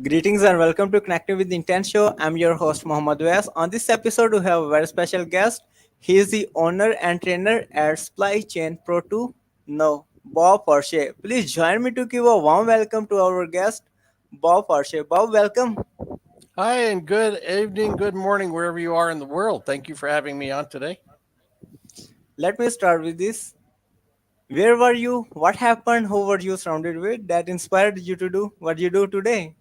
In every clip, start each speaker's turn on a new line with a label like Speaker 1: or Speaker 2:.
Speaker 1: Greetings and welcome to Connecting with Intent Show. I'm your host Muhammad Awais. On this episode, we have a very special guest. He is the owner and trainer at Supply Chain Pro 2. No, Bob Forshay. Please join me to give a warm welcome to our guest, Bob Forshay. Bob, welcome.
Speaker 2: Hi, and good evening, good morning, wherever you are in the world. Thank you for having me on today.
Speaker 1: Let me start with this. Where were you? What happened? Who were you surrounded with that inspired you to do what you do today?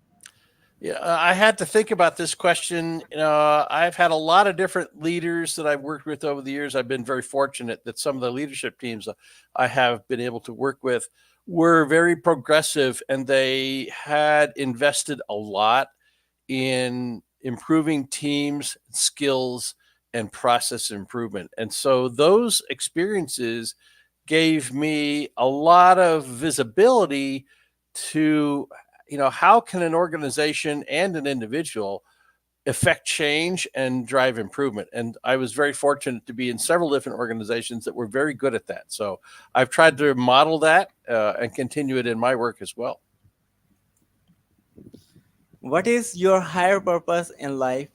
Speaker 2: Yeah, I had to think about this question. I've had a lot of different leaders that I've worked with over the years. I've been very fortunate that some of the leadership teams I have been able to work with were very progressive and they had invested a lot in improving teams, skills, and process improvement. And so those experiences gave me a lot of visibility to, how can an organization and an individual affect change and drive improvement. And I was very fortunate to be in several different organizations that were very good at that. So I've tried to model that and continue it in my work as well.
Speaker 1: What is your higher purpose in life?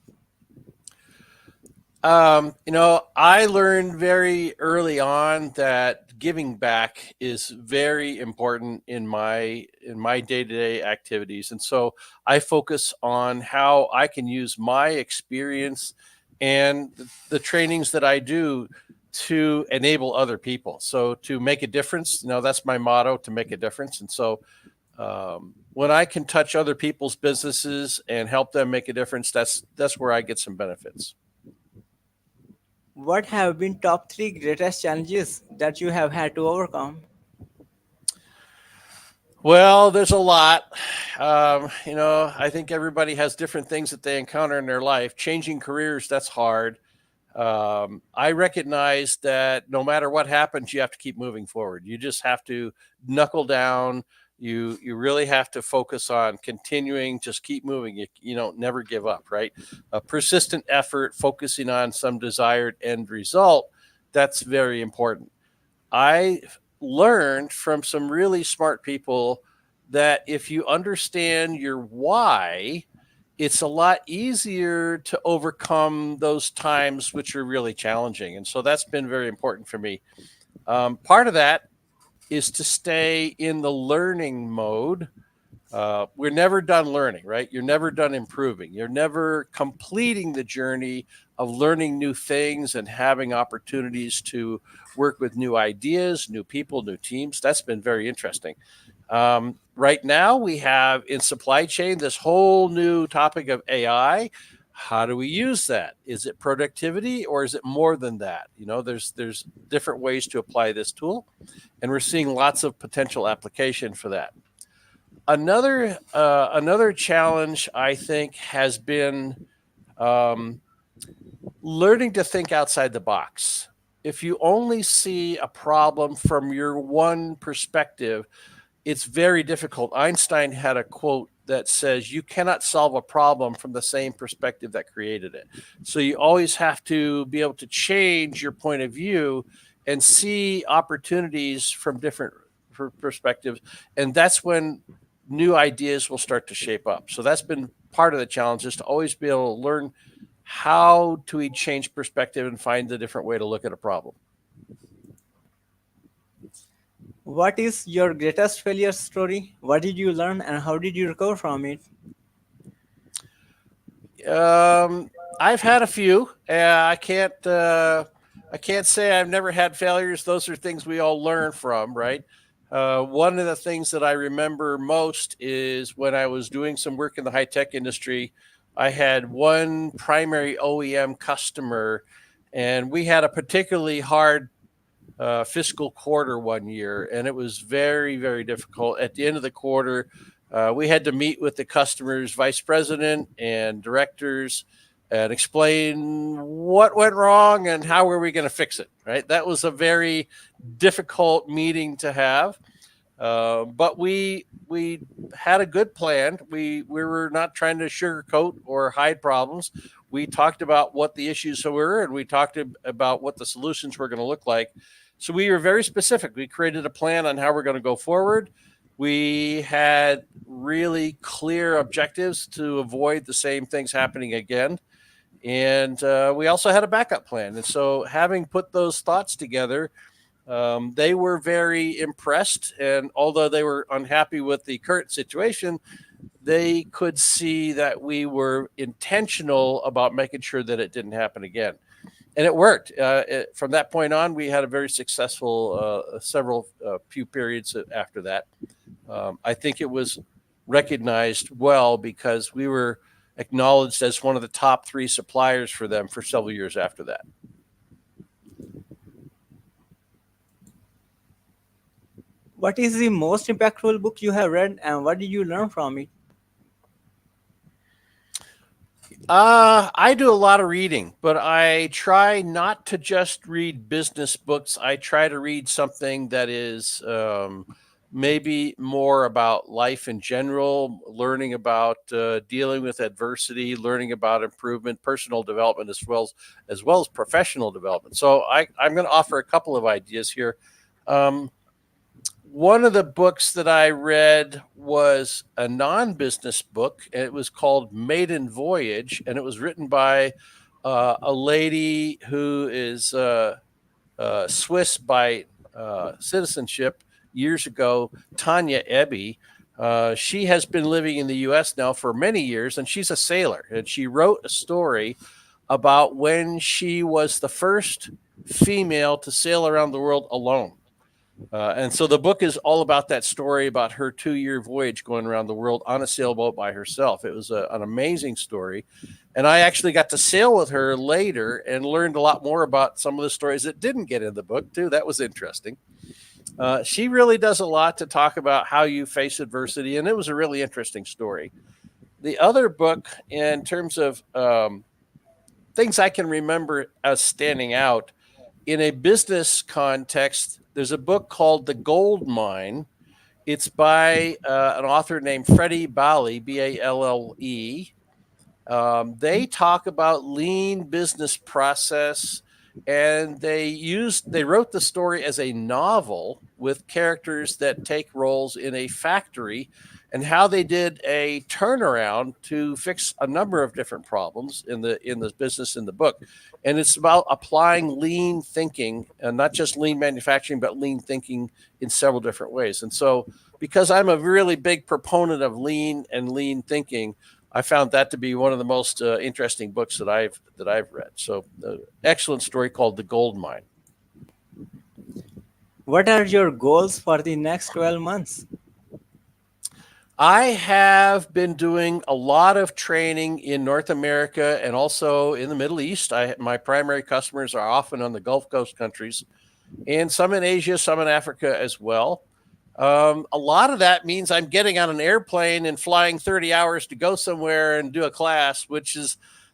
Speaker 2: I learned very early on that giving back is very important in my day-to-day activities. And so I focus on how I can use my experience and the trainings that I do to enable other people. So to make a difference, that's my motto, to make a difference. And so when I can touch other people's businesses and help them make a difference, that's where I get some benefits.
Speaker 1: What have been top three greatest challenges that you have had to overcome?
Speaker 2: Well, there's a lot. I think everybody has different things that they encounter in their life. Changing careers, that's hard. I recognize that no matter what happens, you have to keep moving forward. You just have to knuckle down. You really have to focus on continuing. Just keep moving. You don't never give up, right? A persistent effort, focusing on some desired end result. That's very important. I learned from some really smart people that if you understand your why, it's a lot easier to overcome those times which are really challenging. And so that's been very important for me. Part of that is to stay in the learning mode. We're never done learning, right? You're never done improving. You're never completing the journey of learning new things and having opportunities to work with new ideas, new people, new teams. That's been very interesting. Right now, we have in supply chain this whole new topic of AI. How do we use that? Is it productivity or is it more than that? There's different ways to apply this tool, and we're seeing lots of potential application for that. Another challenge I think has been um, learning to think outside the box. If you only see a problem from your one perspective, it's very difficult. Einstein had a quote that says, "You cannot solve a problem from the same perspective that created it." So you always have to be able to change your point of view and see opportunities from different perspectives. And that's when new ideas will start to shape up. So that's been part of the challenge, is to always be able to learn how to change perspective and find a different way to look at a problem.
Speaker 1: What is your greatest failure story? What did you learn and how did you recover from it?
Speaker 2: I've had a few. I can't say I've never had failures. Those are things we all learn from, right? One of the things that I remember most is when I was doing some work in the high tech industry. I had one primary OEM customer, and we had a particularly hard fiscal quarter one year, and it was very, very difficult. At the end of the quarter, we had to meet with the customer's vice president and directors and explain what went wrong and how were we going to fix it. Right, that was a very difficult meeting to have, but we had a good plan. We were not trying to sugarcoat or hide problems. We talked about what the issues were, and we talked about what the solutions were going to look like. So we were very specific. We created a plan on how we're going to go forward. We had really clear objectives to avoid the same things happening again. And we also had a backup plan. And so, having put those thoughts together, they were very impressed. And although they were unhappy with the current situation, they could see that we were intentional about making sure that it didn't happen again. And it worked. From that point on, we had a very successful several few periods after that. I think it was recognized well because we were acknowledged as one of the top 3 suppliers for them for several years after that.
Speaker 1: What is the most impactful book you have read, and what did you learn from it?
Speaker 2: I do a lot of reading, but I try not to just read business books. I try to read something that is maybe more about life in general, learning about dealing with adversity, learning about improvement, personal development, as well as professional development. So I'm going to offer a couple of ideas here. One of the books that I read was a non-business book. And it was called Maiden Voyage, and it was written by a lady who is Swiss by citizenship years ago, Tanya Ebby. She has been living in the U.S. now for many years, and she's a sailor. And she wrote a story about when she was the first female to sail around the world alone. And so the book is all about that story about her 2-year voyage going around the world on a sailboat by herself. It was an amazing story. And I actually got to sail with her later and learned a lot more about some of the stories that didn't get in the book, too. That was interesting. She really does a lot to talk about how you face adversity, and it was a really interesting story. The other book, in terms of things I can remember as standing out, in a business context, there's a book called The Gold Mine. It's by an author named Freddie Balle, Balle. They talk about lean business process, and they wrote the story as a novel with characters that take roles in a factory, and how they did a turnaround to fix a number of different problems in the business in the book. And it's about applying lean thinking, and not just lean manufacturing, but lean thinking in several different ways. And so, because I'm a really big proponent of lean and lean thinking, I found that to be one of the most interesting books that I've read. So, excellent story called The Gold Mine.
Speaker 1: What are your goals for the next 12 months?
Speaker 2: I have been doing a lot of training in North America and also in the Middle East. My primary customers are often on the Gulf Coast countries, and some in Asia, some in Africa as well. A lot of that means I'm getting on an airplane and flying 30 hours to go somewhere and do a class,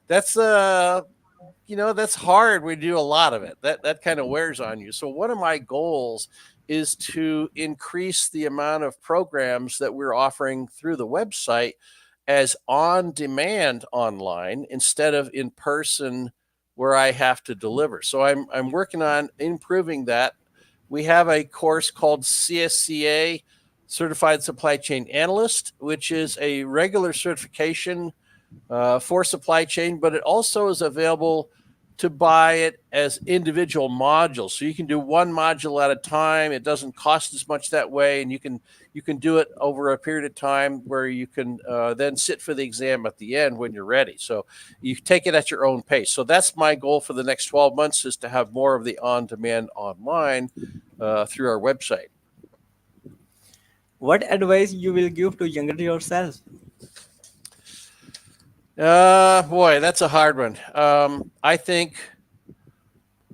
Speaker 2: that's that's hard. We do a lot of it. That kind of wears on you. So one of my goals is to increase the amount of programs that we're offering through the website as on demand online instead of in person where I have to deliver. So I'm working on improving that. We have a course called CSCA, Certified Supply Chain Analyst, which is a regular certification for supply chain, but it also is available to buy it as individual modules. So you can do one module at a time. It doesn't cost as much that way, and you can do it over a period of time where you can then sit for the exam at the end when you're ready. So you take it at your own pace. So that's my goal for the next 12 months, is to have more of the on-demand online through our website.
Speaker 1: What advice you will give to younger yourself?
Speaker 2: Boy, that's a hard one. I think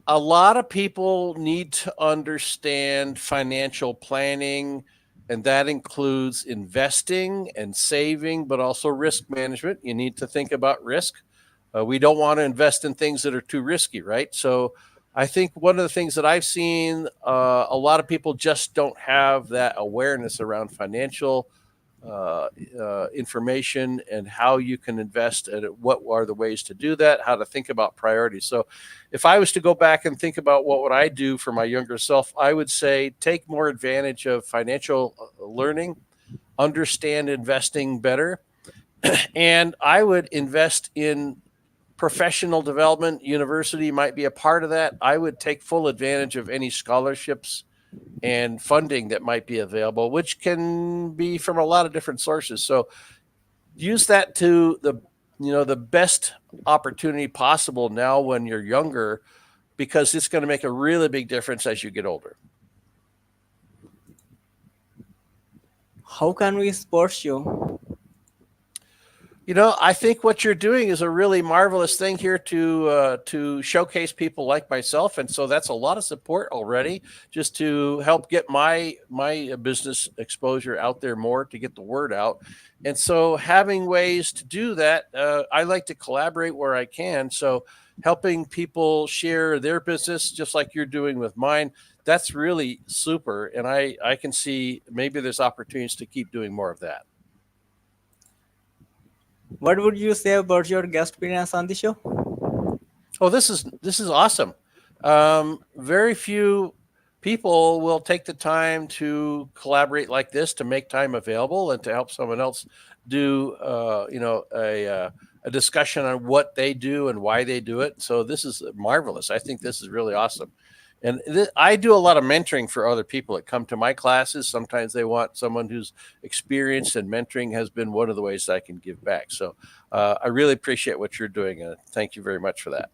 Speaker 2: a lot of people need to understand financial planning, and that includes investing and saving, but also risk management. You need to think about risk. We don't want to invest in things that are too risky, right? So I think one of the things that I've seen, a lot of people just don't have that awareness around financial information and how you can invest and what are the ways to do that, how to think about priorities. So if I was to go back and think about what would I do for my younger self, I would say take more advantage of financial learning, understand investing better, and I would invest in professional development. University might be a part of that. I would take full advantage of any scholarships and funding that might be available, which can be from a lot of different sources. So use that to the best opportunity possible now when you're younger, because it's going to make a really big difference as you get older.
Speaker 1: How can we support you?
Speaker 2: I think what you're doing is a really marvelous thing here to showcase people like myself, and so that's a lot of support already, just to help get my business exposure out there more, to get the word out. And so having ways to do that, I like to collaborate where I can. So helping people share their business, just like you're doing with mine, that's really super. And I can see maybe there's opportunities to keep doing more of that.
Speaker 1: What would you say about your guest appearance on the show?
Speaker 2: Oh, this is awesome. Very few people will take the time to collaborate like this, to make time available and to help someone else do a discussion on what they do and why they do it. So this is marvelous. I think this is really awesome. And I do a lot of mentoring for other people that come to my classes. Sometimes they want someone who's experienced, and mentoring has been one of the ways I can give back. So I really appreciate what you're doing, and thank you very much for that.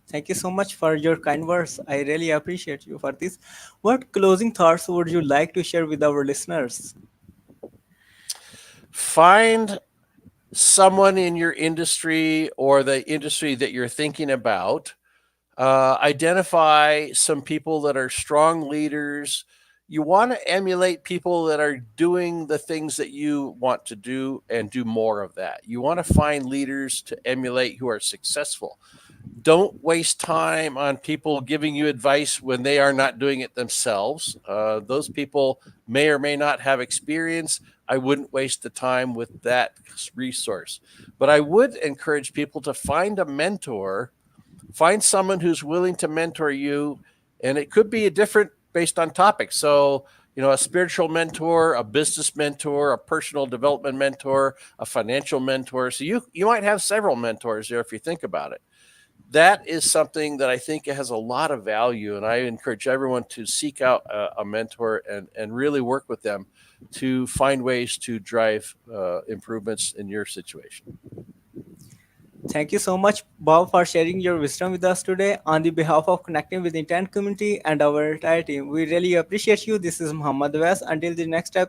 Speaker 1: Thank you so much for your kind words. I really appreciate you for this. What closing thoughts would you like to share with our listeners?
Speaker 2: Find someone in your industry or the industry that you're thinking about. Identify some people that are strong leaders. You want to emulate people that are doing the things that you want to do, and do more of that. You want to find leaders to emulate who are successful. Don't waste time on people giving you advice when they are not doing it themselves. Those people may or may not have experience. I wouldn't waste the time with that resource. But I would encourage people to find a mentor. Find someone who's willing to mentor you, and it could be a different based on topic. So, a spiritual mentor, a business mentor, a personal development mentor, a financial mentor. So you might have several mentors there if you think about it. That is something that I think has a lot of value, and I encourage everyone to seek out a mentor and really work with them to find ways to drive improvements in your situation.
Speaker 1: Thank you so much, Bob, for sharing your wisdom with us today. On the behalf of Connecting with Intent community and our entire team, we really appreciate you. This is Muhammad Awais. Until the next episode.